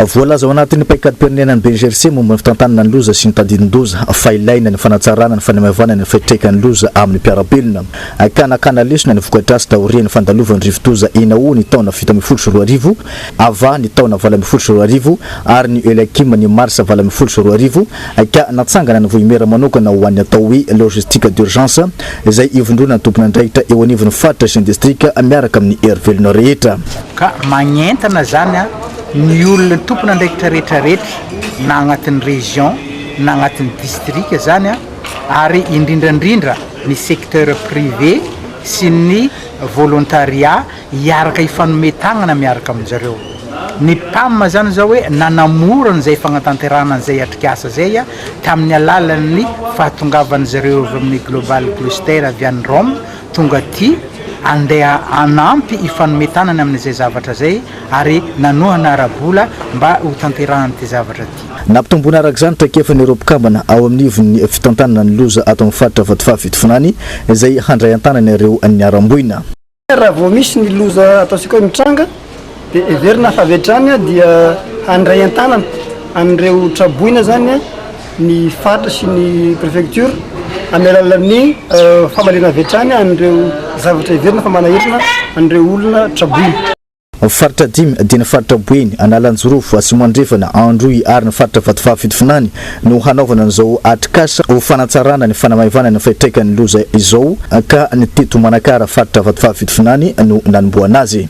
Voalaza ao anatin'ny paikadam-pirenenan'ny BGRC momba ny fitantanana ny loza sy ny tadidin-doza fa ilaina ny fanatsarana ny fanamavana ny fiatraikany loza amin'ny mpiarabelona kanakana lesona ny vokadrasy daorian'ny fandalovan'ny rivodoza inao ny taona 7 ava ny taona 20 ary ny elakim ny marsa 20 ka natsangana ny voimera manokana ho an'ny atao hoe logistique d'urgence izay ivondrona ny tompona andraikitra eo anivon'ny faritra sy ny distrika miaraka amin'ny hervelona rehetra ka magnentana zany ny olona tompona andraikitra rehetrarehetra na agnatin'ny région na agnatin'ny district zany ary indrindrandrindra ny secteur privé sy ny volontariat hiaraka ifanometagna miaraka aminjareo ny PAM zany zao hoe nanamora an'izay fagnatanterahana an'izay atrikasa zay tamin'ny alalan'ny fahatongavany zareo avy amin'ny global cluster avy any Rome tonga ty andeha anampy ifanometanany amin'izay zavatra zay ary nanohana arabola mba ho tanterahany ty zavatra ty nampitombona araka zany takefa ny Europakambana ao amin'ivon'ny fitantanana ny loza ato amin'ny faritra Vatovato Finany izay handray an-tanany ireo ny aramboina raha vao misy ny loza ataosika hoe mitranga dia everina favetrany dia handray an-tanana anireo traboina zany ny faritra sy ny préfecture amin'ny alalan'ny famalena vetrany anireo zavatra everina fa manahirana anireo olona traboina faritra dimy dia ny faritra Boeny analanjorofo Asimandrefana Androy ary ny faritra Vatovato Finany no hanaovana an'izao atrikasa ho fanatsarana ny fanamavana ny fiatraikan'ny loza izao ka ny teto manakara faritra Vatovato Finany no nanomboana azy